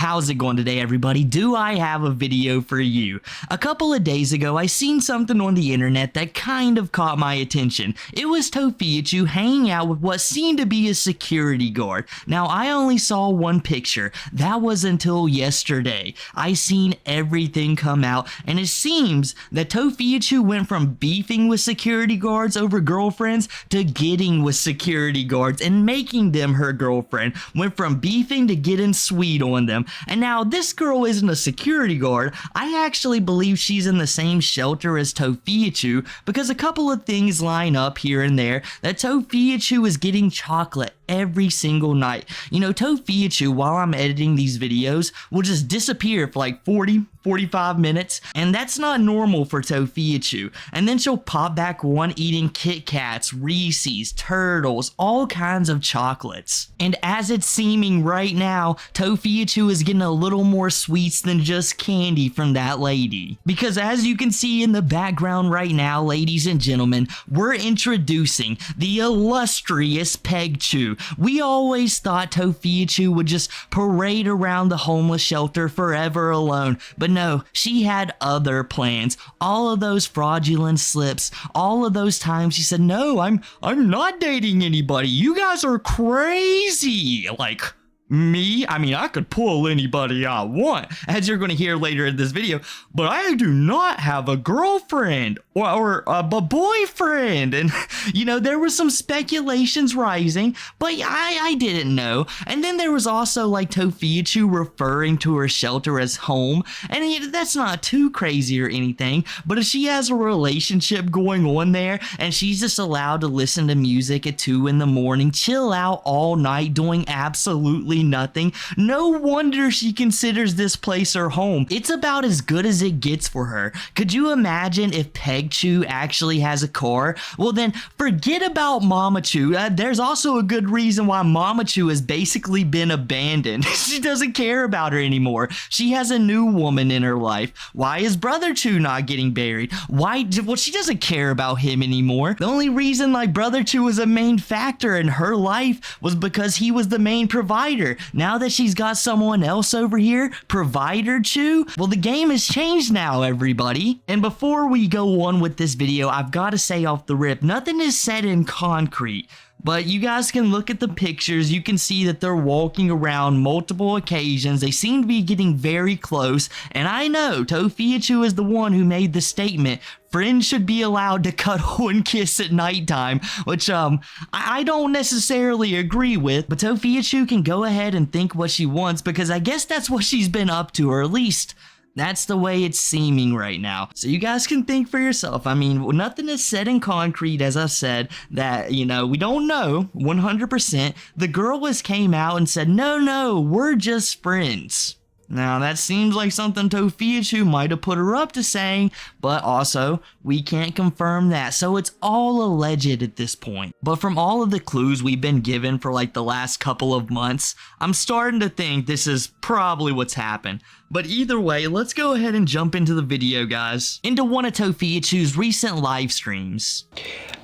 How's it going today, everybody? Do I have a video for you? A couple of days ago, I seen something on the internet that kind of caught my attention. It was Tophiachu hanging out with what seemed to be a security guard. Now, I only saw one picture. That was until yesterday. I seen everything come out, and it seems that Tophiachu went from beefing with security guards over girlfriends to getting with security guards and making them her girlfriend. Went from beefing to getting sweet on them. And now this girl isn't a security guard. I actually believe she's in the same shelter as Tophiachu because a couple of things line up here and there that Tophiachu is getting chocolate every single night. You know, Tophiachu, while I'm editing these videos, will just disappear for like 45 minutes, and that's not normal for Tophiachu. And then she'll pop back on eating Kit Kats, Reese's, Turtles, all kinds of chocolates. And as it's seeming right now, Tophiachu is getting a little more sweets than just candy from that lady. Because as you can see in the background right now, ladies and gentlemen, we're introducing the illustrious Pegchu. We always thought Tophiachu would just parade around the homeless shelter forever alone, but no, she had other plans. All of those fraudulent slips, all of those times she said, no, I'm not dating anybody. You guys are crazy. Like, me? I mean, I could pull anybody I want, as you're going to hear later in this video, but I do not have a girlfriend or a boyfriend. And, you know, there was some speculations rising, but I didn't know. And then there was also, like, Tophiachu referring to her shelter as home, and that's not too crazy or anything, but if she has a relationship going on there, and she's just allowed to listen to music at 2 in the morning, chill out all night, doing absolutely nothing, no wonder she considers this place her home. It's about as good as it gets for her. Could you imagine if Pegchu actually has a car? Well then, forget about Mamachu. There's also a good reason why Mamachu has basically been abandoned. She doesn't care about her anymore. She has a new woman in her life. Why is Brother Chu not getting buried? Why? Well, she doesn't care about him anymore. The only reason like Brother Chu was a main factor in her life was because he was the main provider. Now that she's got someone else over here, Provider Chu, well, the game has changed now, everybody. And before we go on with this video, I've got to say off the rip, nothing is set in concrete. But you guys can look at the pictures, you can see that they're walking around multiple occasions, they seem to be getting very close, and I know Tophiachu is the one who made the statement, friends should be allowed to cuddle and kiss at nighttime, which I don't necessarily agree with, but Tophiachu can go ahead and think what she wants because I guess that's what she's been up to, or at least that's the way it's seeming right now. So you guys can think for yourself. I mean, nothing is set in concrete, as I said, that, you know, we don't know 100%. The girl has came out and said, no, we're just friends. Now, that seems like something Tophiachu might have put her up to saying, but also, we can't confirm that, so it's all alleged at this point. But from all of the clues we've been given for like the last couple of months, I'm starting to think this is probably what's happened. But either way, let's go ahead and jump into the video, guys. Into one of Tophiachu's recent live streams.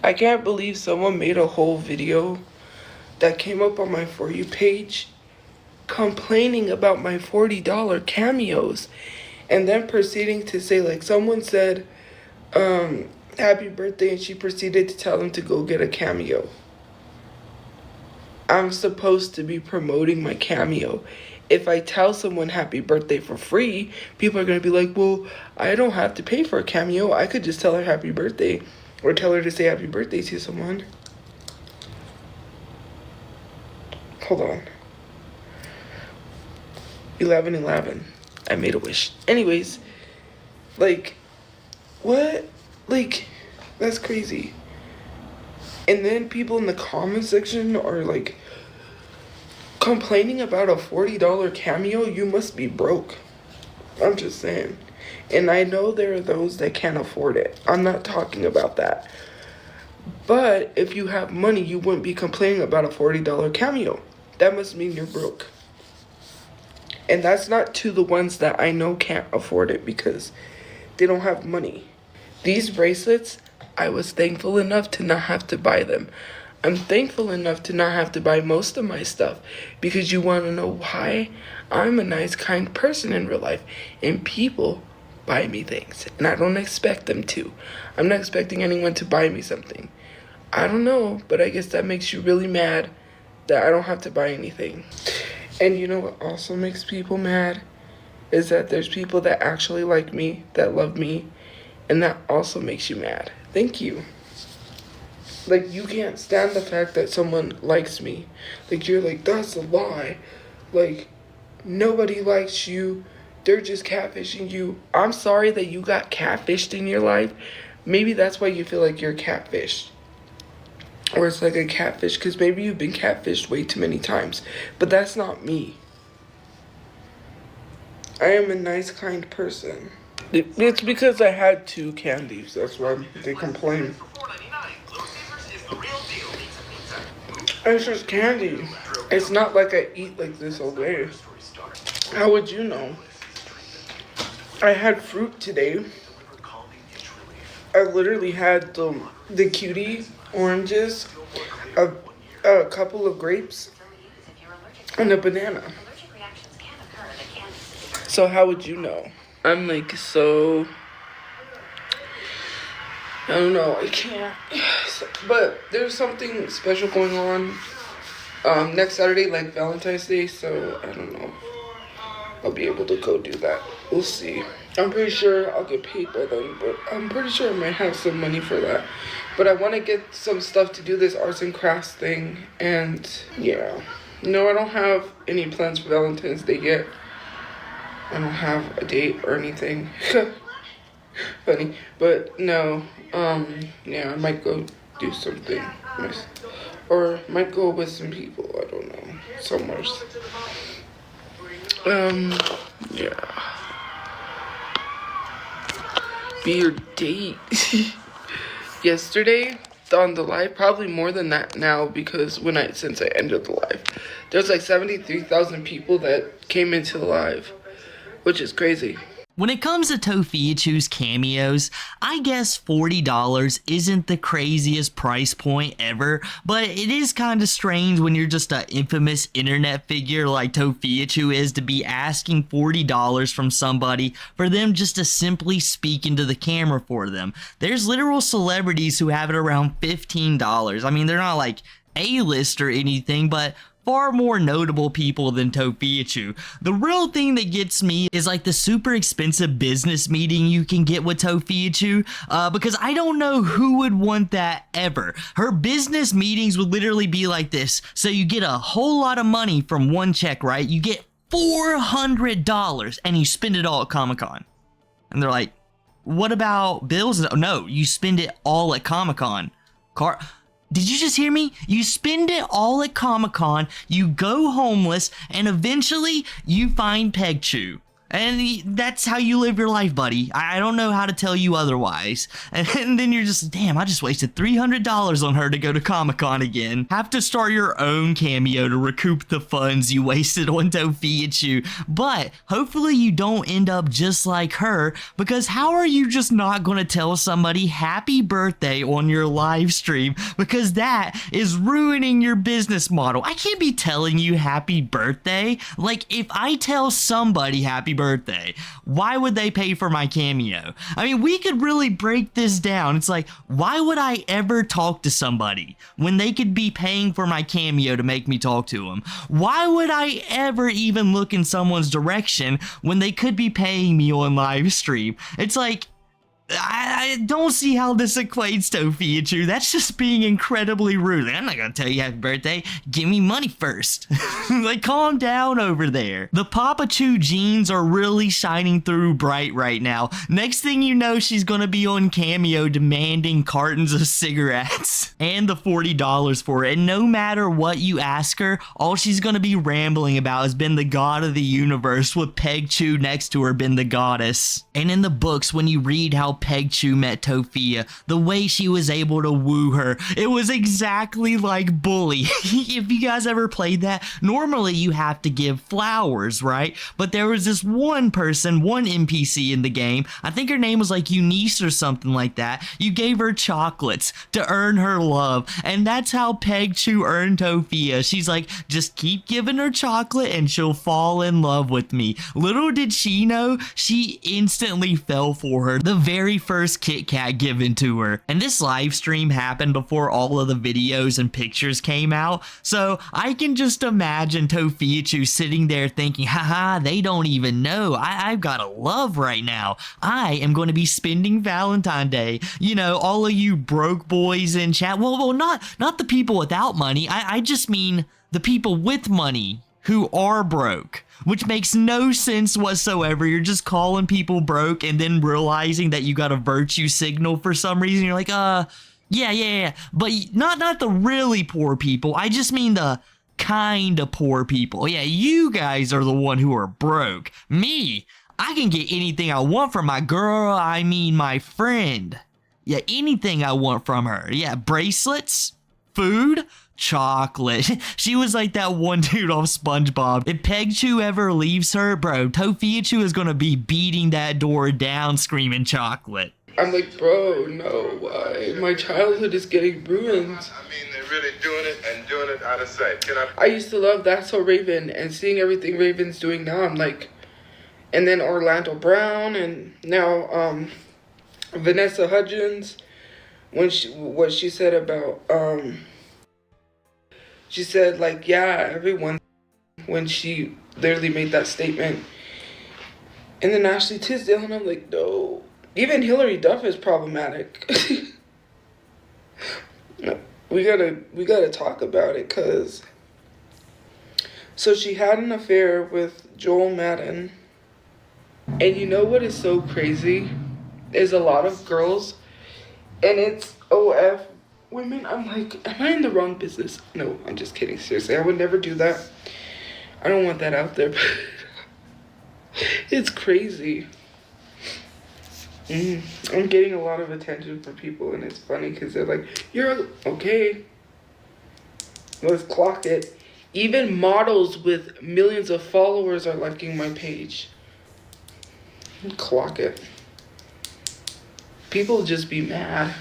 I can't believe someone made a whole video that came up on my For You page complaining about my $40 cameos and then proceeding to say, like, someone said happy birthday and she proceeded to tell them to go get a cameo. I'm supposed to be promoting my cameo. If I tell someone happy birthday for free, people are going to be like, well, I don't have to pay for a cameo. I could just tell her happy birthday or tell her to say happy birthday to someone. Hold on. 11/11. I made a wish. Anyways, like, what? Like, that's crazy. And then people in the comment section are like complaining about a $40 cameo. You must be broke. I'm just saying. And I know there are those that can't afford it. I'm not talking about that. But if you have money, you wouldn't be complaining about a $40 cameo. That must mean you're broke. And that's not to the ones that I know can't afford it because they don't have money. These bracelets, I was thankful enough to not have to buy them. I'm thankful enough to not have to buy most of my stuff, because you want to know why? I'm a nice, kind person in real life, and people buy me things, and I don't expect them to. I'm not expecting anyone to buy me something. I don't know, but I guess that makes you really mad that I don't have to buy anything. And you know what also makes people mad? Is that there's people that actually like me, that love me, and that also makes you mad. Thank you. Like, you can't stand the fact that someone likes me. Like, you're like, that's a lie. Like, nobody likes you. They're just catfishing you. I'm sorry that you got catfished in your life. Maybe that's why you feel like you're catfished. Or it's like a catfish, because maybe you've been catfished way too many times. But that's not me. I am a nice, kind person. It's because I had 2 candies. That's why they complain. It's just candy. It's not like I eat like this all day. How would you know? I had fruit today. I literally had the cutie oranges, a couple of grapes, and a banana. So how would you know? I'm like so... I don't know, I can't. But there's something special going on next Saturday, like Valentine's Day, so I don't know. I'll be able to go do that. We'll see. I'm pretty sure I'll get paid by then, but I'm pretty sure I might have some money for that. But I want to get some stuff to do this arts and crafts thing, and yeah. No, I don't have any plans for Valentine's Day yet. I don't have a date or anything. Funny, but no, yeah, I might go do something, or might go with some people, I don't know, somewhere. Yeah. Be your date. Yesterday, on the live, probably more than that now, because since I ended the live, there's like 73,000 people that came into the live, which is crazy. When it comes to Tophiachu's cameos, I guess $40 isn't the craziest price point ever, but it is kind of strange when you're just an infamous internet figure like Tophiachu is to be asking $40 from somebody for them just to simply speak into the camera for them. There's literal celebrities who have it around $15. I mean, they're not like A-list or anything, but far more notable people than Tophiachu. The real thing that gets me is like the super expensive business meeting you can get with Tophiachu, because I don't know who would want that ever. Her business meetings would literally be like this. So you get a whole lot of money from one check, right? You get $400 and you spend it all at Comic-Con. And they're like, what about bills? No, you spend it all at Comic-Con. Did you just hear me? You spend it all at Comic-Con, you go homeless, and eventually you find Pegchu. And that's how you live your life, buddy. I don't know how to tell you otherwise. And then you're just, damn, I just wasted $300 on her to go to Comic-Con again. Have to start your own cameo to recoup the funds you wasted on Tophiachu. But hopefully you don't end up just like her, because how are you just not going to tell somebody happy birthday on your live stream? Because that is ruining your business model. I can't be telling you happy birthday. Like, if I tell somebody happy birthday, why would they pay for my cameo? I mean, we could really break this down. It's like, why would I ever talk to somebody when they could be paying for my cameo to make me talk to them? Why would I ever even look in someone's direction when they could be paying me on live stream? It's like, I don't see how this equates, Tophiachu. That's just being incredibly rude. I'm not gonna tell you happy birthday. Give me money first. Like, calm down over there. The Papachu genes are really shining through bright right now. Next thing you know, she's gonna be on Cameo demanding cartons of cigarettes and the $40 for it. And no matter what you ask her, all she's gonna be rambling about has been the god of the universe, with Pegchu next to her been the goddess. And in the books, when you read how Pegchu met Tophia, the way she was able to woo her. It was exactly like Bully. If you guys ever played that, normally you have to give flowers, right? But there was this one person, one NPC in the game, I think her name was like Eunice or something like that. You gave her chocolates to earn her love, and that's how Pegchu earned Tophia. She's like, just keep giving her chocolate and she'll fall in love with me. Little did she know, she instantly fell for her the very first Kit Kat given to her. And this live stream happened before all of the videos and pictures came out, so I can just imagine Tophiachu sitting there thinking, haha, they don't even know. I've got a love right now. I am going to be spending Valentine's Day. You know, all of you broke boys in chat. Well, not the people without money. I just mean the people with money who are broke, which makes no sense whatsoever. You're just calling people broke and then realizing that you got a virtue signal for some reason. You're like, yeah. But not the really poor people. I just mean the kind of poor people. Yeah, you guys are the one who are broke. Me, I can get anything I want from my girl, I mean my friend. Yeah, anything I want from her. Yeah, bracelets, food, chocolate. She was like that one dude off SpongeBob. If Pegchu ever leaves her, bro, Tophiachu is gonna be beating that door down screaming chocolate. I'm like, bro, no, why? My childhood is getting ruined. I mean, they're really doing it and doing it out of sight. I used to love That's So Raven, and seeing everything Raven's doing now, I'm like, and then Orlando Brown, and now Vanessa Hudgens, what she said about she said like, yeah, everyone, when she literally made that statement, and then Ashley Tisdale, and I'm like, no, even Hillary Duff is problematic. we gotta talk about it, cause so she had an affair with Joel Madden. And you know what is so crazy is a lot of girls, and it's OF women. I'm like, am I in the wrong business? No, I'm just kidding. Seriously, I would never do that. I don't want that out there, but it's crazy. I'm getting a lot of attention from people, and it's funny because they're like, you're okay. Let's clock it. Even models with millions of followers are liking my page. Clock it. People just be mad.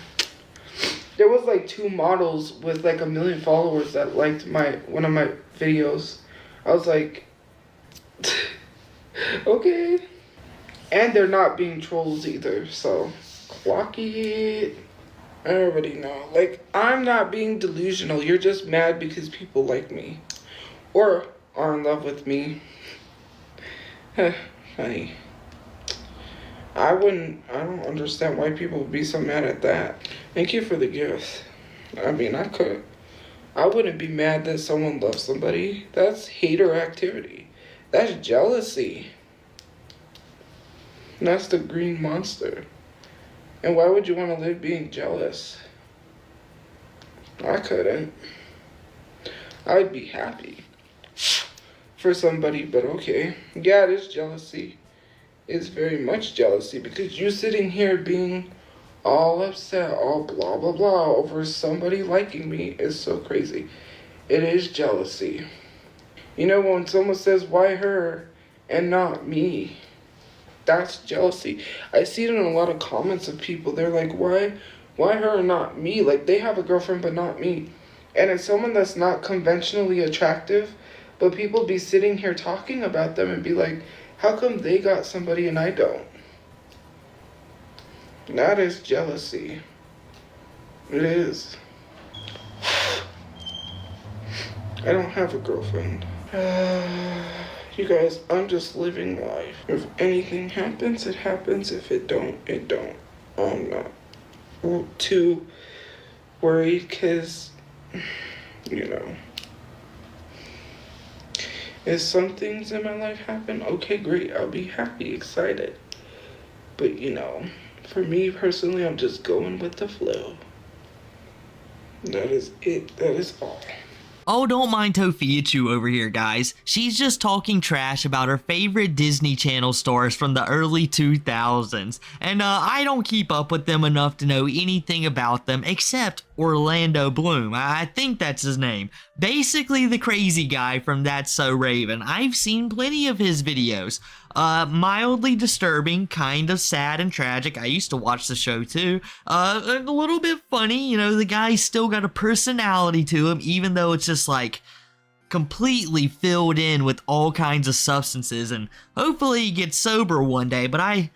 There was like 2 models with like 1 million followers that liked one of my videos. I was like, okay. And they're not being trolls either, so clock it. I already know. Like, I'm not being delusional. You're just mad because people like me or are in love with me. Honey. I don't understand why people would be so mad at that. Thank you for the gifts. I mean, I wouldn't be mad that someone loves somebody. That's hater activity. That's jealousy. That's the green monster. And why would you want to live being jealous? I couldn't. I'd be happy for somebody, but okay. Yeah, it is jealousy. It's very much jealousy, because you sitting here being all upset, all blah, blah, blah over somebody liking me is so crazy. It is jealousy. You know, when someone says, why her and not me? That's jealousy. I see it in a lot of comments of people. They're like, why her and not me? Like, they have a girlfriend, but not me. And it's someone that's not conventionally attractive, but people be sitting here talking about them and be like, how come they got somebody and I don't? That is jealousy. It is. I don't have a girlfriend. You guys, I'm just living life. If anything happens, it happens. If it don't, it don't. I'm not too worried, because, you know, if some things in my life happen, okay, great. I'll be happy, excited. But, you know, for me personally, I'm just going with the flow. That is it. That is all. Oh, don't mind Tophiachu over here, guys. She's just talking trash about her favorite Disney Channel stars from the early 2000s. And I don't keep up with them enough to know anything about them except Orlando Bloom. I think that's his name. Basically the crazy guy from That's So Raven. I've seen plenty of his videos. Mildly disturbing, kind of sad and tragic. I used to watch the show too. A little bit funny, you know, the guy's still got a personality to him, even though it's just like completely filled in with all kinds of substances, and hopefully he gets sober one day, but I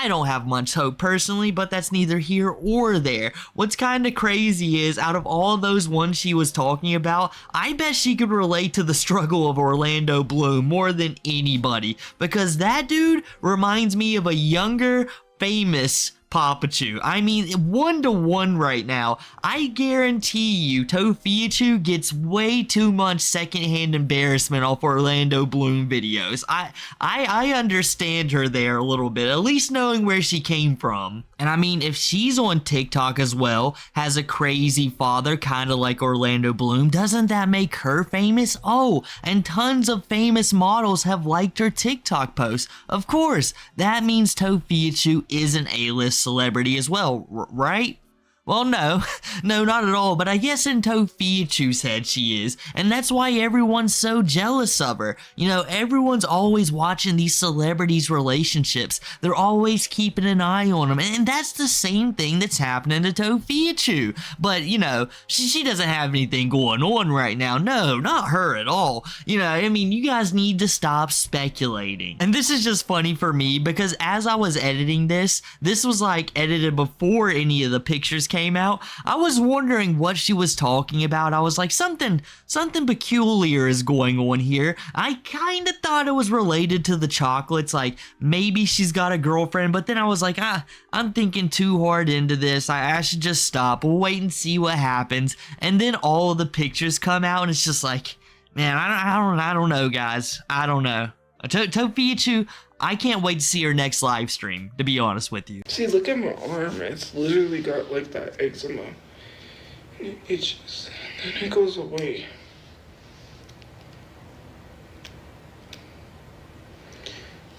don't have much hope personally, but that's neither here or there. What's kind of crazy is, out of all those ones she was talking about, I bet she could relate to the struggle of Orlando Bloom more than anybody, because that dude reminds me of a younger, famous Tophiachu. I mean, 1-to-1 right now. I guarantee you Tophiachu gets way too much secondhand embarrassment off Orlando Bloom videos. I understand her there a little bit, at least knowing where she came from. And I mean, if she's on TikTok as well, has a crazy father kind of like Orlando Bloom, doesn't that make her famous? Oh, and tons of famous models have liked her TikTok posts. Of course, that means Tophiachu is an A-list celebrity as well, right? Well, no, not at all, but I guess in Tophiachu's head she is, and that's why everyone's so jealous of her. You know, everyone's always watching these celebrities' relationships. They're always keeping an eye on them, and that's the same thing that's happening to Tophiachu. But, you know, she doesn't have anything going on right now. No, not her at all. You know, I mean, you guys need to stop speculating. And this is just funny for me, because as I was editing this was like edited before any of the pictures came out. I was wondering what she was talking about. I was like, something peculiar is going on here. I kind of thought it was related to the chocolates, like maybe she's got a girlfriend, but then I was like, I'm thinking too hard into this. I should just stop. We'll wait and see what happens. And then all of the pictures come out, and it's just like, man, I don't know, guys. I don't know. Tophiachu, I can't wait to see her next live stream, to be honest with you. See, look at my arm. It's literally got like that eczema. It itches, and then it goes away.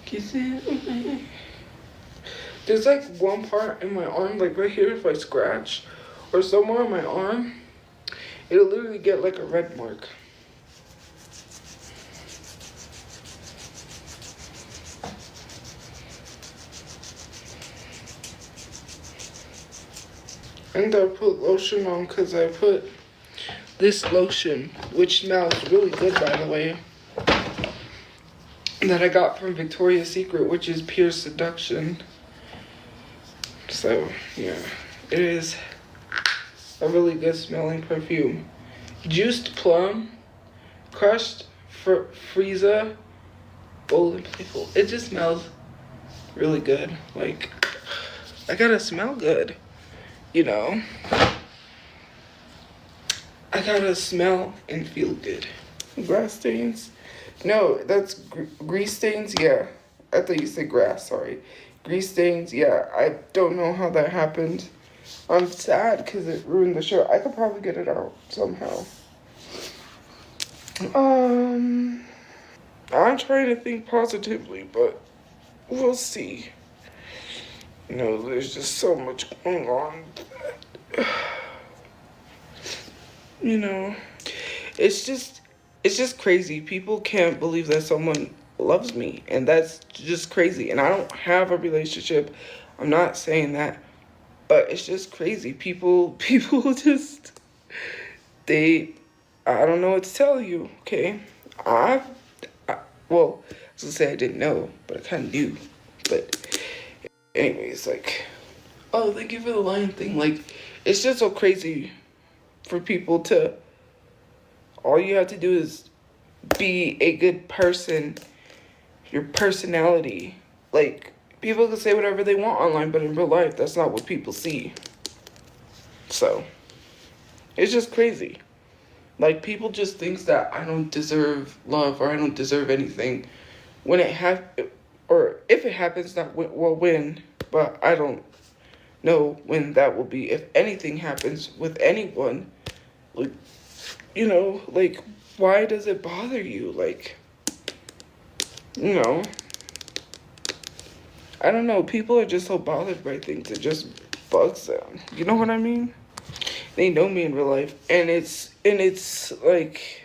Kiss it away. There's like one part in my arm, like right here, if I scratch, or somewhere on my arm, it'll literally get like a red mark. And I put lotion on because I put this lotion, which smells really good, by the way, that I got from Victoria's Secret, which is Pure Seduction. So, yeah, it is a really good smelling perfume. Juiced plum, crushed freesia, bold and playful. It just smells really good. Like, I gotta smell good. You know, I gotta smell and feel good. Grass stains? No, that's grease stains, yeah. I thought you said grass, sorry. Grease stains, yeah. I don't know how that happened. I'm sad because it ruined the show. I could probably get it out somehow. I'm trying to think positively, but we'll see. You know, there's just so much going on. You know, it's just crazy. People can't believe that someone loves me, and that's just crazy. And I don't have a relationship. I'm not saying that, but it's just crazy. People just, I don't know what to tell you, okay? Well, I was gonna say I didn't know, but I kind of knew. But anyways, like, oh, thank you for the lion thing. Like, it's just so crazy for people to, all you have to do is be a good person, your personality. Like, people can say whatever they want online, but in real life, that's not what people see. So, it's just crazy. Like, people just think that I don't deserve love or I don't deserve anything. When it or if it happens, that will win, but I don't know when that will be. If anything happens with anyone, like, you know, like, why does it bother you? Like, you know, I don't know. People are just so bothered by things. It just bugs them. You know what I mean? They know me in real life, and it's like,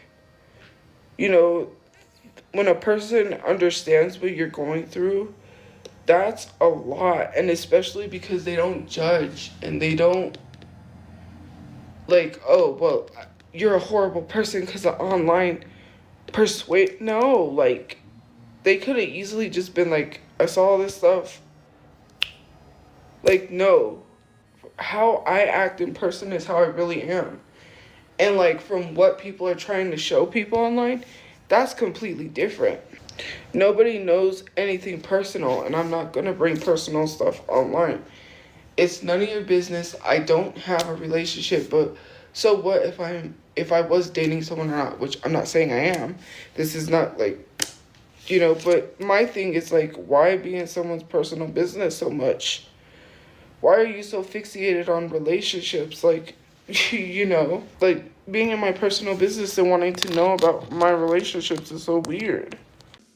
you know, when a person understands what you're going through, that's a lot. And especially because they don't judge, and they don't, like, oh, well, you're a horrible person because of online persuade. No, like, they could have easily just been like, I saw this stuff. Like, no. How I act in person is how I really am. And, like, from what people are trying to show people online, that's completely different. Nobody knows anything personal, and I'm not going to bring personal stuff online. It's none of your business. I don't have a relationship, but so what if I was dating someone or not, which I'm not saying I am. This is not, like, you know, but my thing is, like, why be in someone's personal business so much? Why are you so fixated on relationships? Like, you know, like, being in my personal business and wanting to know about my relationships is so weird.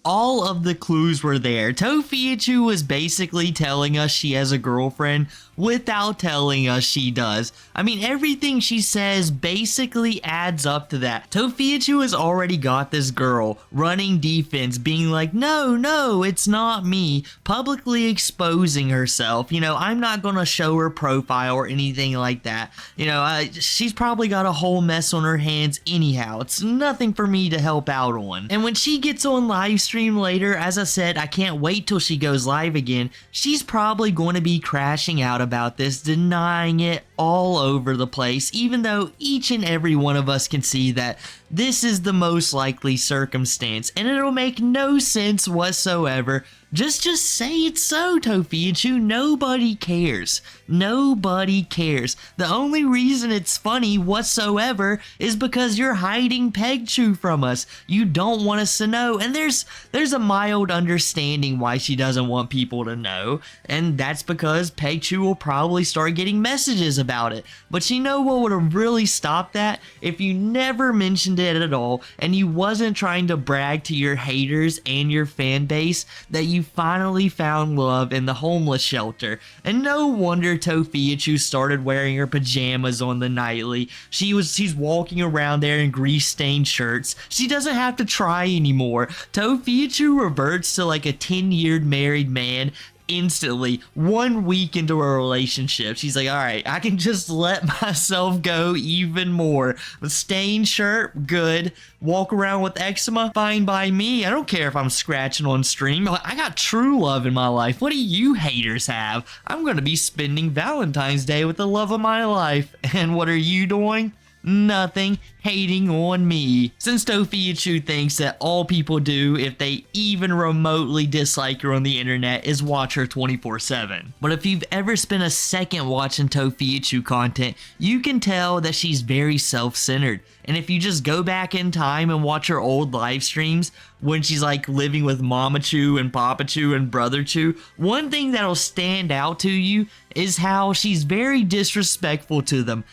All of the clues were there. Tophiachu was basically telling us she has a girlfriend without telling us she does. I mean, everything she says basically adds up to that. Tophiachu has already got this girl running defense, being like, no, it's not me, publicly exposing herself. You know, I'm not gonna show her profile or anything like that. You know, she's probably got a whole mess on her hands anyhow. It's nothing for me to help out on. And when she gets on live stream later, as I said, I can't wait till she goes live again. She's probably going to be crashing out about this, denying it all over the place, even though each and every one of us can see that this is the most likely circumstance, and it'll make no sense whatsoever. Just say it's so, Tophiachu. Nobody cares. Nobody cares. The only reason it's funny whatsoever is because you're hiding Pegchu from us. You don't want us to know, and there's a mild understanding why she doesn't want people to know, and that's because Pegchu will probably start getting messages about it. But you know what would have really stopped that? If you never mentioned it at all, and you wasn't trying to brag to your haters and your fan base that you finally found love in the homeless shelter. And no wonder Tophiachu started wearing her pajamas on the nightly. She's walking around there in grease-stained shirts. She doesn't have to try anymore. Tophiachu reverts to like a 10-year married man instantly, 1 week into a relationship. She's like, alright, I can just let myself go even more. A stained shirt, good. Walk around with eczema, fine by me. I don't care if I'm scratching on stream. I got true love in my life. What do you haters have? I'm gonna be spending Valentine's Day with the love of my life. And what are you doing? Nothing, hating on me. Since Tophiachu thinks that all people do if they even remotely dislike her on the internet is watch her 24/7. But if you've ever spent a second watching Tophiachu content, you can tell that she's very self-centered. And if you just go back in time and watch her old live streams when she's like living with Mama Chu and Papa Chu and Brother Chu, one thing that'll stand out to you is how she's very disrespectful to them.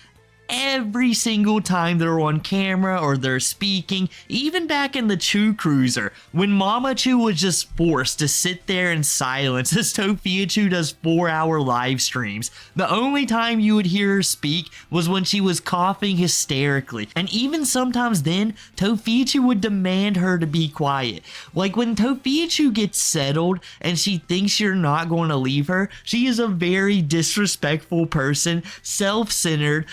Every single time they're on camera or they're speaking, even back in the Chu Cruiser, when Mama Chu was just forced to sit there in silence as Tophiachu does 4-hour live streams. The only time you would hear her speak was when she was coughing hysterically, and even sometimes then, Tophiachu would demand her to be quiet. Like when Tophiachu gets settled and she thinks you're not going to leave her, she is a very disrespectful person, self-centered,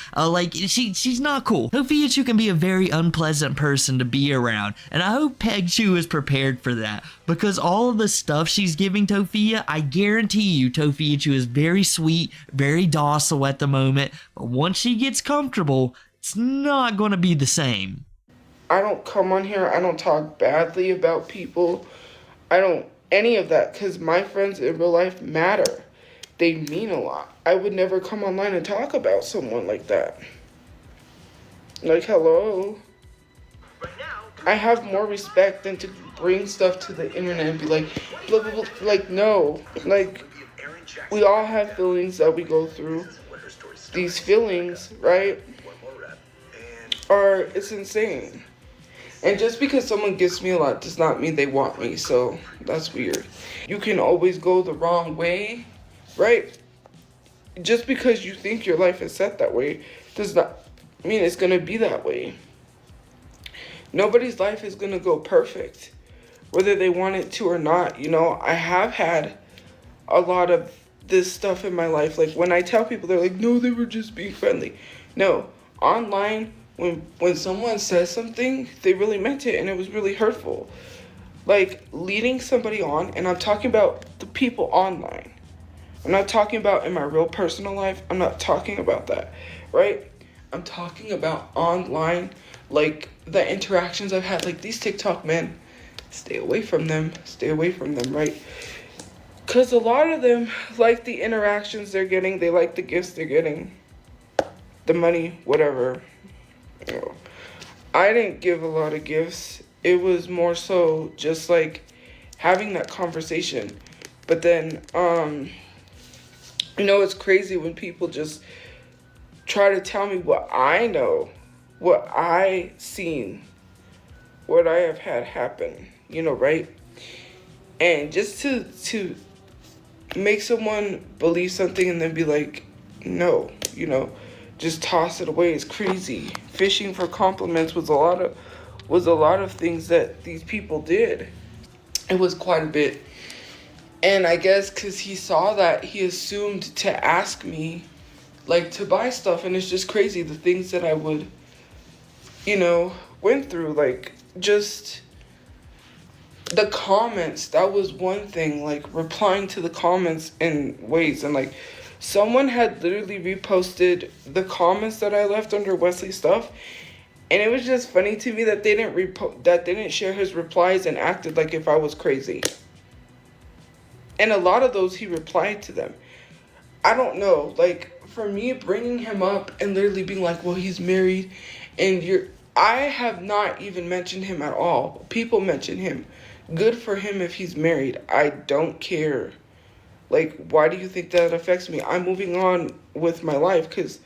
she's not cool. Tophiachu can be a very unpleasant person to be around, and I hope Pegchu is prepared for that, because all of the stuff she's giving Tophia, I guarantee you Tophiachu is very sweet, very docile at the moment, but once she gets comfortable, it's not going to be the same. I don't come on here, I don't talk badly about people, I don't any of that, because my friends in real life matter. They mean a lot. I would never come online and talk about someone like that. Like, hello. I have more respect than to bring stuff to the internet and be like, blah, blah, blah. Like, no. Like, we all have feelings that we go through. These feelings, right? or it's insane. And just because someone gives me a lot does not mean they want me, so that's weird. You can always go the wrong way, right? Just because you think your life is set that way does not mean it's going to be that way. Nobody's life is going to go perfect, whether they want it to or not. You know, I have had a lot of this stuff in my life. Like, when I tell people, they're like, no, they were just being friendly. No, online, when someone says something, they really meant it, and it was really hurtful. Like, leading somebody on, and I'm talking about the people online. I'm not talking about in my real personal life. I'm not talking about that, right? I'm talking about online, like the interactions I've had, like these TikTok men. Stay away from them. Stay away from them, right? Because a lot of them like the interactions they're getting. They like the gifts they're getting. The money, whatever. I didn't give a lot of gifts. It was more so just like having that conversation. But then, you know, it's crazy when people just try to tell me what I know, what I seen, what I have had happen, you know, right? And just to make someone believe something and then be like, no, you know, just toss it away is crazy. Fishing for compliments was a lot of things that these people did. It was quite a bit. And I guess because he saw that, he assumed to ask me, like, to buy stuff. And it's just crazy, the things that I would, you know, went through. Like, just the comments, that was one thing. Like, replying to the comments in ways. And, like, someone had literally reposted the comments that I left under Wesley's stuff. And it was just funny to me that they didn't share his replies and acted like if I was crazy. And a lot of those, he replied to them. I don't know, like, for me, bringing him up and literally being like, well, he's married, and I have not even mentioned him at all. People mention him. Good for him if he's married. I don't care. Like, why do you think that affects me? I'm moving on with my life because,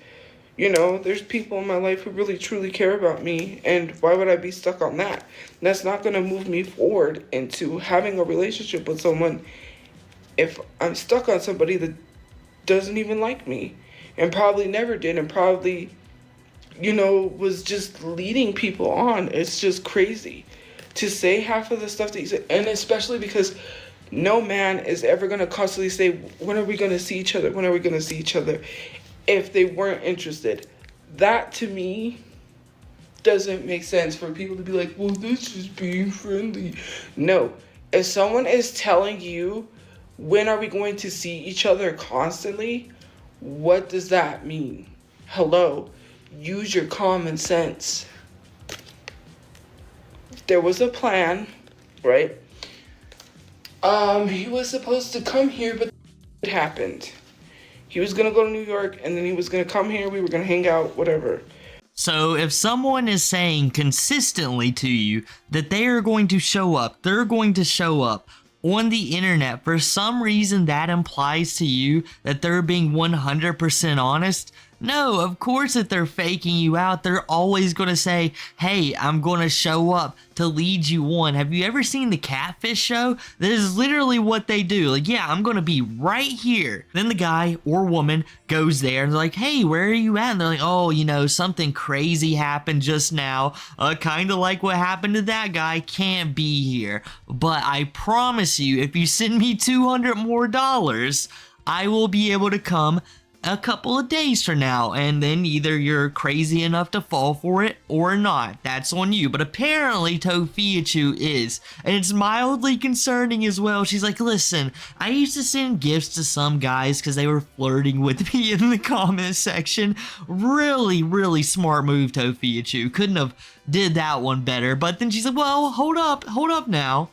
you know, there's people in my life who really, truly care about me, and why would I be stuck on that? That's not going to move me forward into having a relationship with someone if I'm stuck on somebody that doesn't even like me and probably never did and probably, you know, was just leading people on. It's just crazy to say half of the stuff that you said, and especially because no man is ever going to constantly say, when are we going to see each other? When are we going to see each other? If they weren't interested. That, to me, doesn't make sense for people to be like, well, this is being friendly. No. If someone is telling you, when are we going to see each other constantly? What does that mean? Hello? Use your common sense. There was a plan, right? He was supposed to come here, but it happened. He was going to go to New York, and then he was going to come here. We were going to hang out, whatever. So if someone is saying consistently to you that they are going to show up, they're going to show up on the internet, for some reason that implies to you that they're being 100% honest. No, of course, if they're faking you out, they're always going to say, hey, I'm going to show up to lead you on. Have you ever seen the Catfish show? That is literally what they do. Like, yeah, I'm going to be right here. Then the guy or woman goes there and they're like, hey, where are you at? And they're like, oh, you know, something crazy happened just now. Kind of like what happened to that guy. Can't be here. But I promise you, if you send me $200 more, I will be able to come a couple of days from now, and then either you're crazy enough to fall for it or not. That's on you. But apparently Tophiachu is, and it's mildly concerning as well. She's like, listen, I used to send gifts to some guys because they were flirting with me in the comment section. Really, really smart move, Tophiachu. Couldn't have did that one better. But then she's like, well, hold up now.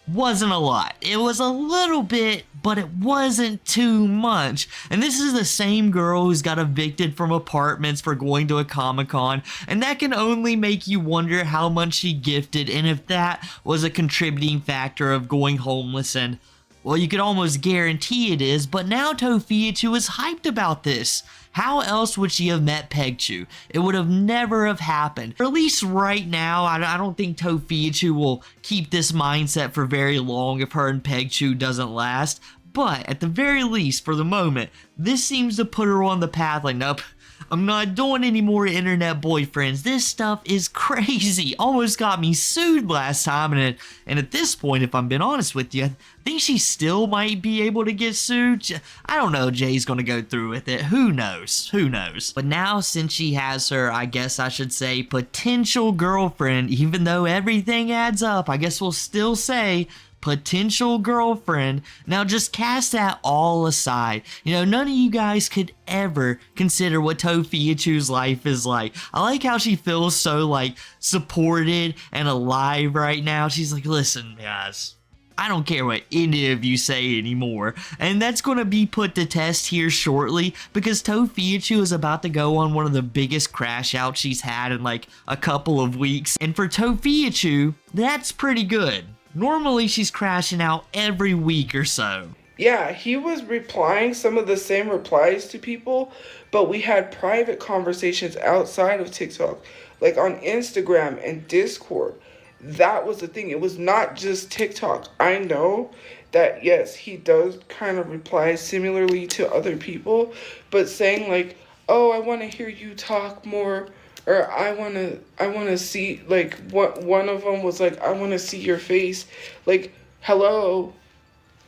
Wasn't a lot. It was a little bit, but it wasn't too much. And this is the same girl who's got evicted from apartments for going to a Comic-Con, and that can only make you wonder how much she gifted and if that was a contributing factor of going homeless and Well, you could almost guarantee it is, but now Tophiachu is hyped about this. How else would she have met Pegchu? It would have never have happened. Or at least right now, I don't think Tophiachu will keep this mindset for very long if her and Pegchu doesn't last. But at the very least, for the moment, this seems to put her on the path like, nope, I'm not doing any more internet boyfriends. This stuff is crazy. Almost got me sued last time. And at this point, if I'm being honest with you, I think she still might be able to get sued. I don't know. Jay's going to go through with it. Who knows? Who knows? But now, since she has her, I guess I should say, potential girlfriend, even though everything adds up, I guess we'll still say potential girlfriend. Now just cast that all aside. You know, none of you guys could ever consider what Tophiachu's life is like. I like how she feels so like supported and alive right now. She's like, listen guys, I don't care what any of you say anymore. And that's going to be put to test here shortly because Tophiachu is about to go on one of the biggest crash outs she's had in like a couple of weeks. And for Tophiachu, that's pretty good. Normally, she's crashing out every week or so. Yeah, he was replying some of the same replies to people, but we had private conversations outside of TikTok, like on Instagram and Discord. That was the thing. It was not just TikTok. I know that, yes, he does kind of reply similarly to other people, but saying like, oh, I want to hear you talk more. Or I wanna see, like, what one of them was like, I wanna see your face. Like, hello,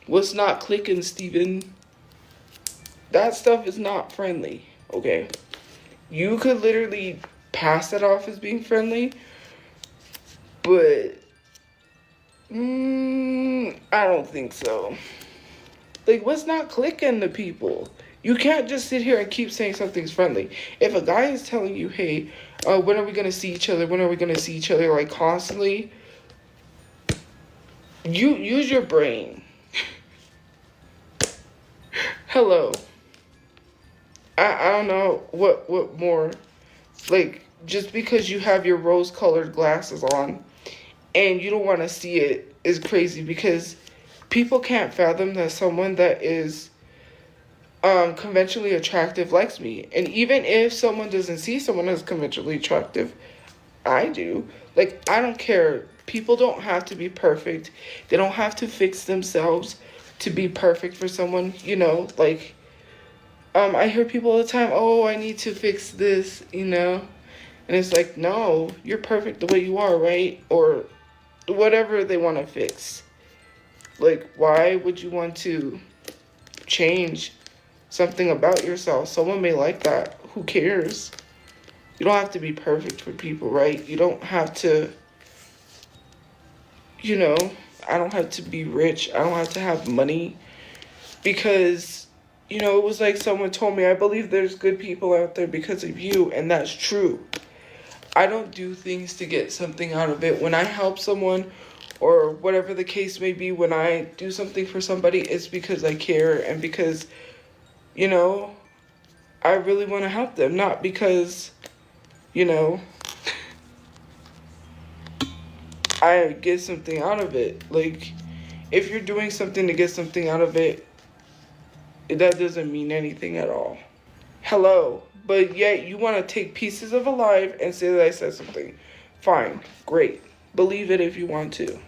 what's not clicking, Steven? That stuff is not friendly, okay? You could literally pass that off as being friendly, but I don't think so. Like, what's not clicking to people? You can't just sit here and keep saying something's friendly. If a guy is telling you, hey, when are we going to see each other? When are we going to see each other? Like, constantly. You use your brain. Hello. I don't know what more. Like, just because you have your rose-colored glasses on and you don't want to see it is crazy because people can't fathom that someone that is conventionally attractive likes me. And even if someone doesn't see someone as conventionally attractive, I do. Like, I don't care. People don't have to be perfect. They don't have to fix themselves to be perfect for someone, you know, like, I hear people all the time, oh, I need to fix this, you know, and it's like, no, you're perfect the way you are, right? Or whatever they want to fix. Like, why would you want to change something about yourself? Someone may like that. Who cares? You don't have to be perfect for people, right? You don't have to, you know, I don't have to be rich. I don't have to have money because, you know, it was like someone told me, I believe there's good people out there because of you, and that's true. I don't do things to get something out of it. When I help someone or whatever the case may be, when I do something for somebody, it's because I care and because, you know, I really want to help them, not because, you know, I get something out of it. Like, if you're doing something to get something out of it, that doesn't mean anything at all. Hello, but yet you want to take pieces of a life and say that I said something. Fine, great. Believe it if you want to.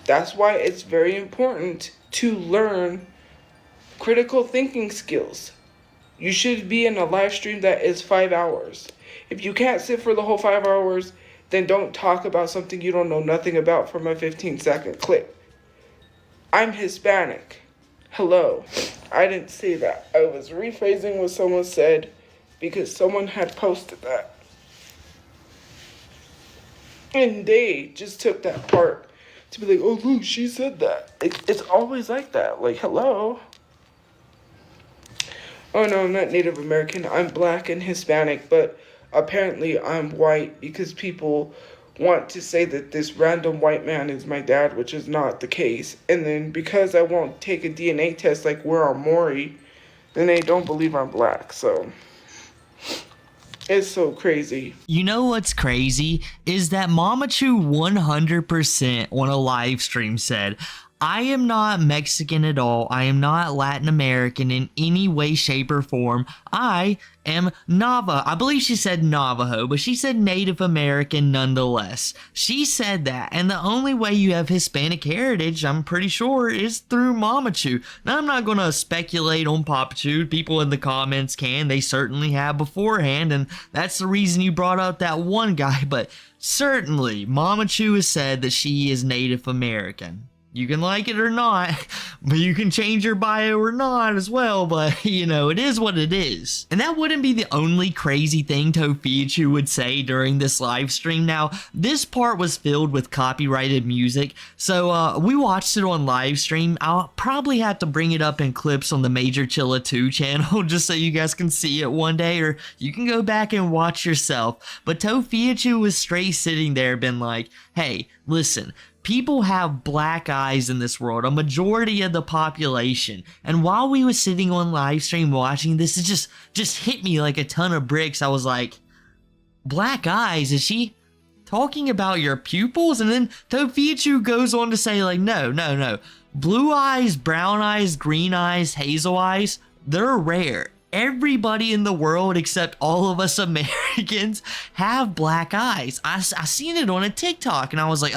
That's why it's very important to learn critical thinking skills. You should be in a live stream that is 5 hours. If you can't sit for the whole 5 hours, then don't talk about something you don't know nothing about from a 15-second clip. I'm Hispanic. Hello. I didn't say that. I was rephrasing what someone said because someone had posted that. And they just took that part to be like, oh, look, she said that. It's always like that. Like, hello. Oh, no, I'm not Native American. I'm black and Hispanic, but apparently I'm white because people want to say that this random white man is my dad, which is not the case. And then because I won't take a DNA test like we're on Maury, then they don't believe I'm black. So it's so crazy. You know what's crazy is that Mamachu 100% on a live stream said, I am not Mexican at all. I am not Latin American in any way, shape, or form. I am Navajo. I believe she said Navajo, but she said Native American nonetheless. She said that, and the only way you have Hispanic heritage, I'm pretty sure, is through Mamachu. Now, I'm not going to speculate on Papachu. People in the comments can. They certainly have beforehand, and that's the reason you brought up that one guy, but certainly, Mamachu has said that she is Native American. You can like it or not, but you can change your bio or not as well, but you know, it is what it is. And that wouldn't be the only crazy thing Tophiachu would say during this live stream. Now, this part was filled with copyrighted music, so we watched it on live stream. I'll probably have to bring it up in clips on the Major Chilla 2 channel just so you guys can see it one day, or you can go back and watch yourself. But Tophiachu was straight sitting there been like, hey, listen, people have black eyes in this world, a majority of the population. And while we were sitting on live stream watching this, it just hit me like a ton of bricks. I was like, black eyes? Is she talking about your pupils? And then Tophiachu goes on to say like, no. Blue eyes, brown eyes, green eyes, hazel eyes, they're rare. Everybody in the world except all of us Americans have black eyes. I seen it on a TikTok and I was like,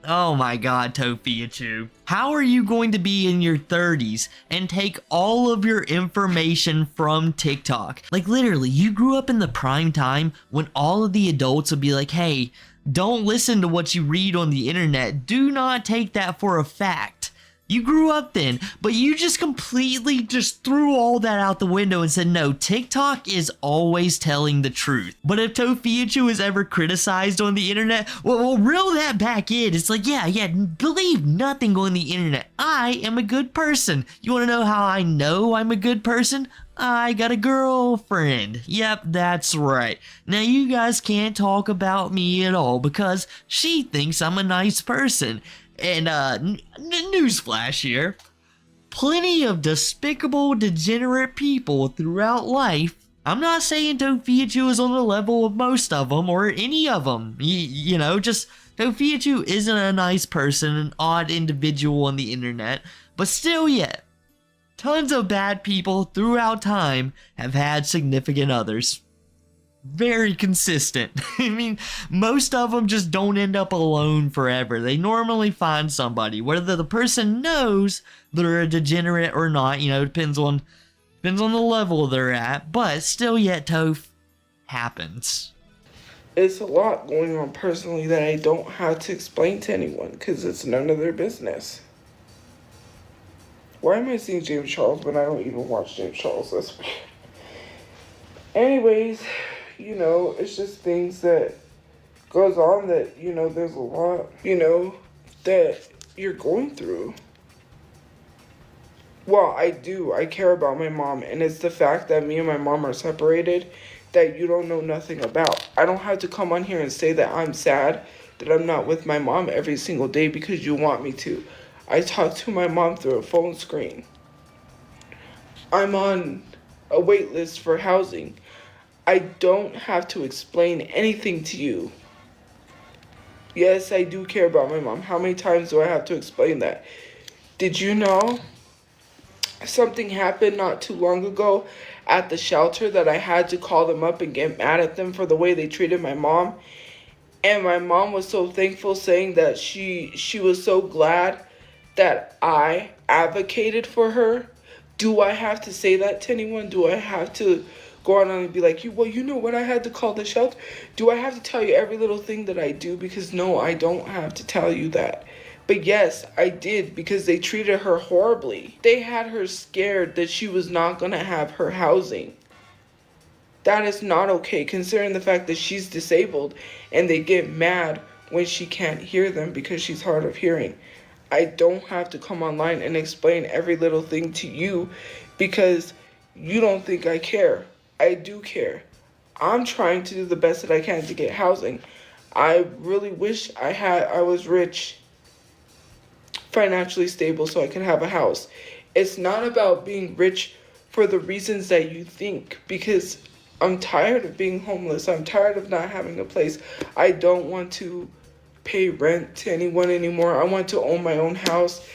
oh my god, Tophiachu. How are you going to be in your 30s and take all of your information from TikTok? Like literally, you grew up in the prime time when all of the adults would be like, hey, don't listen to what you read on the internet. Do not take that for a fact. You grew up then, but you just completely just threw all that out the window and said, no, TikTok is always telling the truth. But if Tophiachu is ever criticized on the internet, well, reel that back in. It's like, yeah, believe nothing on the internet. I am a good person. You want to know how I know I'm a good person? I got a girlfriend. Yep, that's right. Now you guys can't talk about me at all because she thinks I'm a nice person. And newsflash here, plenty of despicable, degenerate people throughout life. I'm not saying Tophiachu is on the level of most of them or any of them. You know, just Tophiachu isn't a nice person, an odd individual on the internet, but still yet, tons of bad people throughout time have had significant others. Very consistent. I mean, most of them just don't end up alone forever. They normally find somebody, whether the person knows they're a degenerate or not. You know, depends on the level they're at. But still, yet Toph happens. It's a lot going on personally that I don't have to explain to anyone because it's none of their business. Why am I seeing James Charles when I don't even watch James Charles? That's weird. Anyways, you know, it's just things that goes on that, you know, there's a lot, you know, that you're going through. Well, I do. I care about my mom, and it's the fact that me and my mom are separated that you don't know nothing about. I don't have to come on here and say that I'm sad that I'm not with my mom every single day because you want me to. I talk to my mom through a phone screen. I'm on a wait list for housing. I don't have to explain anything to you. Yes, I do care about my mom. How many times do I have to explain that? Did you know something happened not too long ago at the shelter that I had to call them up and get mad at them for the way they treated my mom? And my mom was so thankful, saying that she was so glad that I advocated for her. Do I have to say that to anyone? Do I have to go on and be like, you know what, I had to call the shelter? Do I have to tell you every little thing that I do? Because no, I don't have to tell you that. But yes, I did, because they treated her horribly. They had her scared that she was not going to have her housing. That is not okay, considering the fact that she's disabled and they get mad when she can't hear them because she's hard of hearing. I don't have to come online and explain every little thing to you because you don't think I care. I do care. I'm trying to do the best that I can to get housing. I really wish I was rich, financially stable, so I could have a house. It's not about being rich for the reasons that you think, because I'm tired of being homeless. I'm tired of not having a place. I don't want to pay rent to anyone anymore. I want to own my own house,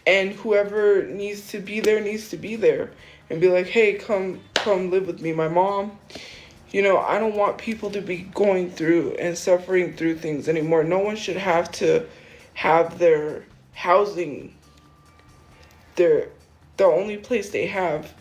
and whoever needs to be there needs to be there and be like, hey, come live with me. My mom, I don't want people to be going through and suffering through things anymore. No one should have to have their housing, the only place they have.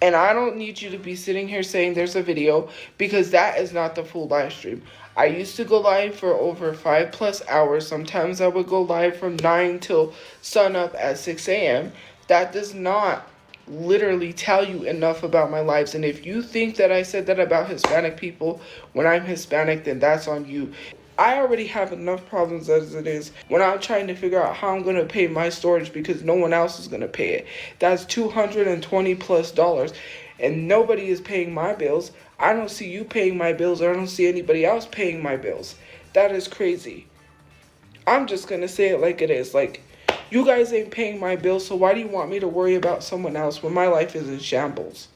And I don't need you to be sitting here saying there's a video, because that is not the full live stream. I used to go live for over 5+ hours. Sometimes I would go live from 9 till sunup at 6 a.m. That does not literally tell you enough about my lives. And if you think that I said that about Hispanic people when I'm Hispanic, then that's on you. I already have enough problems as it is when I'm trying to figure out how I'm going to pay my storage because no one else is going to pay it. That's $220+, and nobody is paying my bills. I don't see you paying my bills, or I don't see anybody else paying my bills. That is crazy. I'm just going to say it like it is. Like, you guys ain't paying my bills, so why do you want me to worry about someone else when my life is in shambles?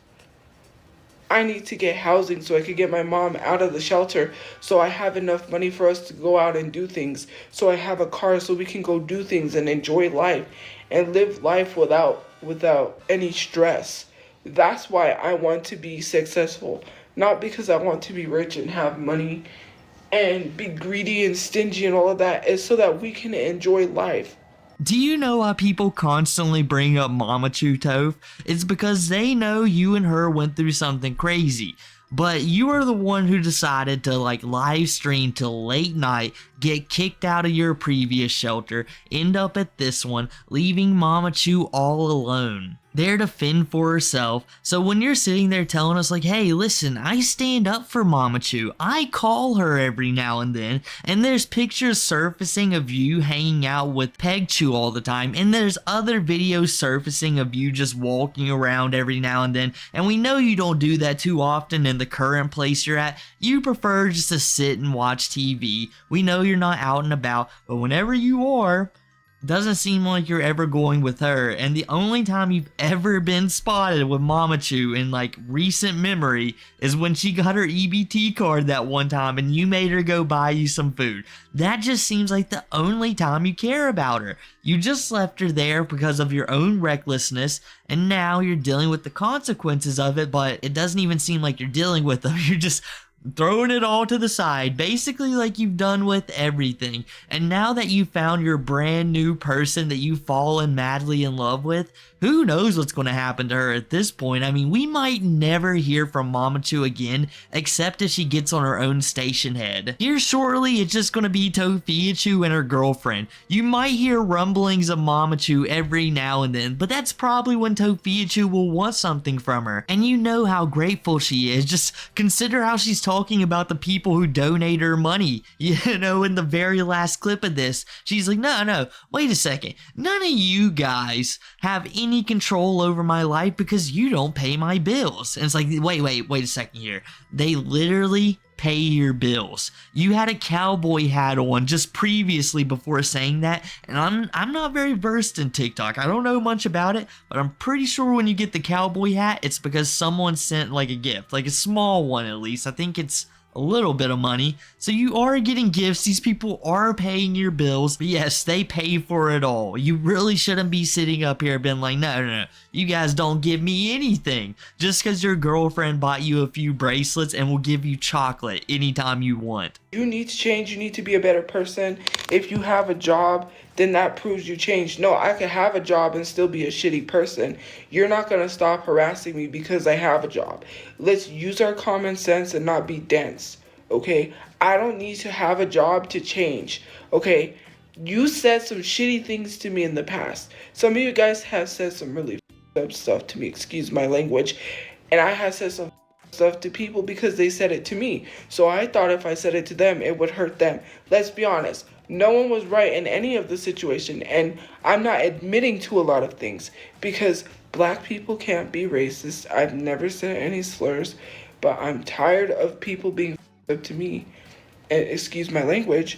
I need to get housing so I could get my mom out of the shelter, so I have enough money for us to go out and do things, so I have a car so we can go do things and enjoy life and live life without any stress. That's why I want to be successful, not because I want to be rich and have money and be greedy and stingy and all of that. It's so that we can enjoy life. Do you know why people constantly bring up Mama Chu, Toph? It's because they know you and her went through something crazy. But you are the one who decided to live stream till late night, get kicked out of your previous shelter, end up at this one, leaving Mama Chu all alone, there to fend for herself. So when you're sitting there telling us hey, listen, I stand up for Mama Chu, I call her every now and then, and there's pictures surfacing of you hanging out with Peg Chu all the time, and there's other videos surfacing of you just walking around every now and then, and we know you don't do that too often in the current place you're at. You prefer just to sit and watch TV. We know you're not out and about, but whenever you are, doesn't seem like you're ever going with her. And the only time you've ever been spotted with Mama Chu in recent memory is when she got her EBT card that one time and you made her go buy you some food. That just seems like the only time you care about her. You just left her there because of your own recklessness, and now you're dealing with the consequences of it, but it doesn't even seem like you're dealing with them. You're just throwing it all to the side, basically like you've done with everything. And now that you found your brand new person that you've fallen madly in love with, who knows what's going to happen to her at this point. I mean, we might never hear from Mama Chu again, except if she gets on her own station head. Here shortly, it's just going to be Tophiachu and her girlfriend. You might hear rumblings of Mama Chu every now and then, but that's probably when Tophiachu will want something from her. And you know how grateful she is. Just consider how she's talking about the people who donate her money. You know, in the very last clip of this, she's like, no, wait a second. None of you guys have any control over my life because you don't pay my bills. And it's like, wait a second here. They literally pay your bills. You had a cowboy hat on just previously before saying that, and I'm not very versed in TikTok. I don't know much about it, but I'm pretty sure when you get the cowboy hat, it's because someone sent a gift, a small one at least. I think it's a little bit of money. So you are getting gifts. These people are paying your bills. But yes, they pay for it all. You really shouldn't be sitting up here being like, no, you guys don't give me anything. Just because your girlfriend bought you a few bracelets and will give you chocolate anytime you want. You need to change. You need to be a better person. If you have a job, then that proves you changed. No, I could have a job and still be a shitty person. You're not going to stop harassing me because I have a job. Let's use our common sense and not be dense, okay? I don't need to have a job to change, okay? You said some shitty things to me in the past. Some of you guys have said some really up stuff to me, excuse my language. And I have said some stuff to people because they said it to me. So I thought if I said it to them, it would hurt them. Let's be honest. No one was right in any of the situation, and I'm not admitting to a lot of things because black people can't be racist. I've never said any slurs, but I'm tired of people being up to me, and excuse my language,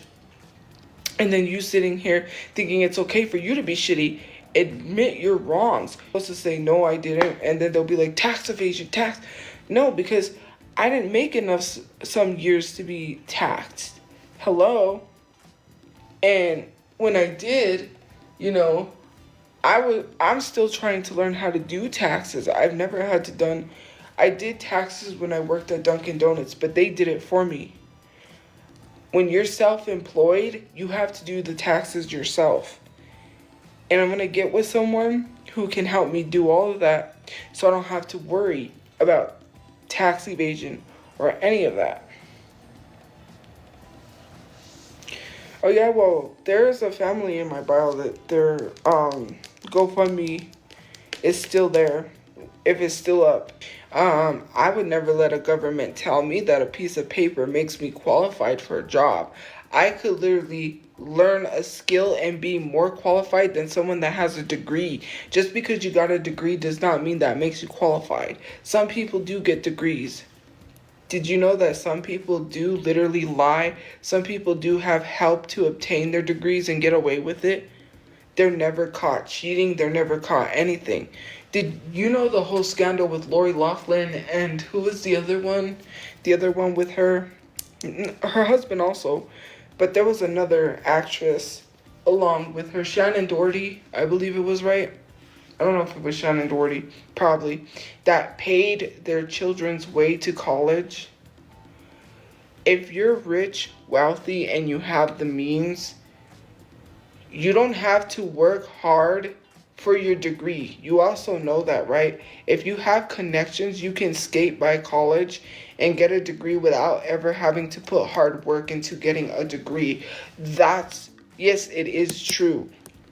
and then you sitting here thinking it's okay for you to be shitty. Admit your wrongs. I'm supposed to say, no, I didn't, and then they'll be like, tax evasion, tax. No, because I didn't make enough some years to be taxed. Hello? And when I did, you know, I'm still trying to learn how to do taxes. I've never had to done. I did taxes when I worked at Dunkin' Donuts, but they did it for me. When you're self-employed, you have to do the taxes yourself. And I'm going to get with someone who can help me do all of that so I don't have to worry about tax evasion or any of that. Oh yeah, well, there's a family in my bio that their GoFundMe is still there, if it's still up. I would never let a government tell me that a piece of paper makes me qualified for a job. I could literally learn a skill and be more qualified than someone that has a degree. Just because you got a degree does not mean that makes you qualified. Some people do get degrees. Did you know that some people do literally lie? Some people do have help to obtain their degrees and get away with it. They're never caught cheating. They're never caught anything. Did you know the whole scandal with Lori Loughlin and who was the other one? The other one with her husband also. But there was another actress along with her, Shannon Doherty, I believe it was, right? I don't know if it was Shannon Doherty, probably, that paid their children's way to college. If you're rich, wealthy, and you have the means, you don't have to work hard for your degree. You also know that, right? If you have connections, you can skate by college and get a degree without ever having to put hard work into getting a degree. Yes, it is true,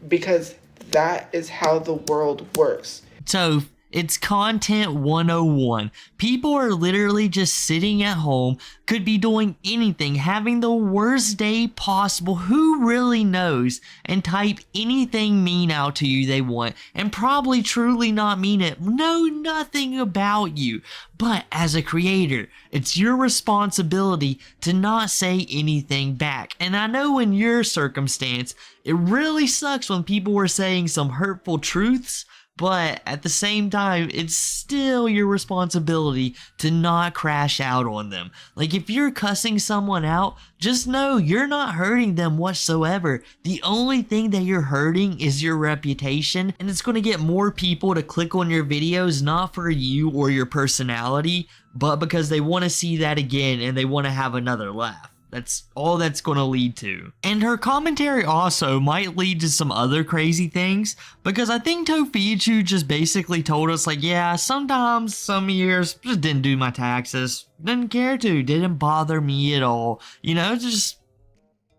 because that is how the world works. So, it's content 101. People are literally just sitting at home, could be doing anything, having the worst day possible, who really knows, and type anything mean out to you they want, and probably truly not mean it, know nothing about you. But as a creator, it's your responsibility to not say anything back. And I know in your circumstance, it really sucks when people were saying some hurtful truths, but at the same time, it's still your responsibility to not crash out on them. Like, if you're cussing someone out, just know you're not hurting them whatsoever. The only thing that you're hurting is your reputation, and it's going to get more people to click on your videos, not for you or your personality, but because they want to see that again and they want to have another laugh. That's all that's going to lead to. And her commentary also might lead to some other crazy things, because I think Tophiachu just basically told us, like, yeah, sometimes, some years, just didn't do my taxes. Didn't care to. Didn't bother me at all. You know, just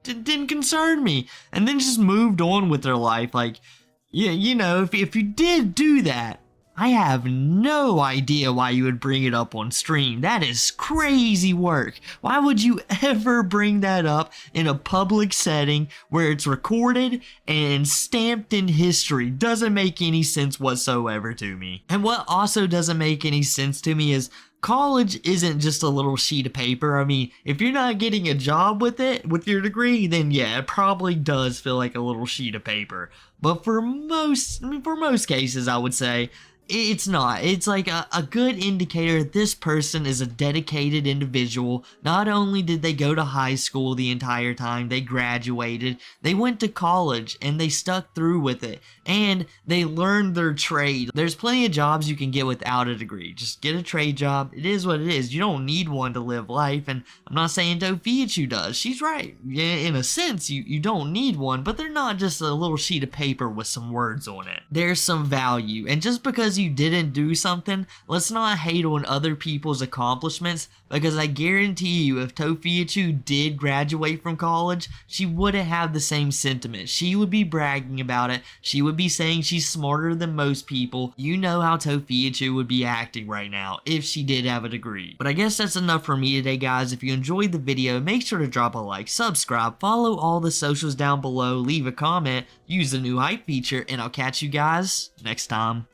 didn't concern me. And then just moved on with their life. Like, yeah, you know, if you did do that, I have no idea why you would bring it up on stream. That is crazy work. Why would you ever bring that up in a public setting where it's recorded and stamped in history? Doesn't make any sense whatsoever to me. And what also doesn't make any sense to me is college isn't just a little sheet of paper. I mean, if you're not getting a job with it, with your degree, then yeah, it probably does feel like a little sheet of paper. But for most cases, I would say, it's not. It's like a good indicator this person is a dedicated individual. Not only did they go to high school the entire time, they graduated, they went to college and they stuck through with it, and they learned their trade. There's plenty of jobs you can get without a degree. Just get a trade job. It is what it is. You don't need one to live life, and I'm not saying Tophiachu does. She's right. In a sense, you don't need one, but they're not just a little sheet of paper with some words on it. There's some value, and just because you didn't do something, let's not hate on other people's accomplishments, because I guarantee you if Tophiachu did graduate from college, she wouldn't have the same sentiment. She would be bragging about it. She would be saying she's smarter than most people. You know how Tophiachu would be acting right now if she did have a degree. But I guess that's enough for me today, guys. If you enjoyed the video, make sure to drop a like, subscribe, follow all the socials down below, leave a comment, use the new hype feature, and I'll catch you guys next time.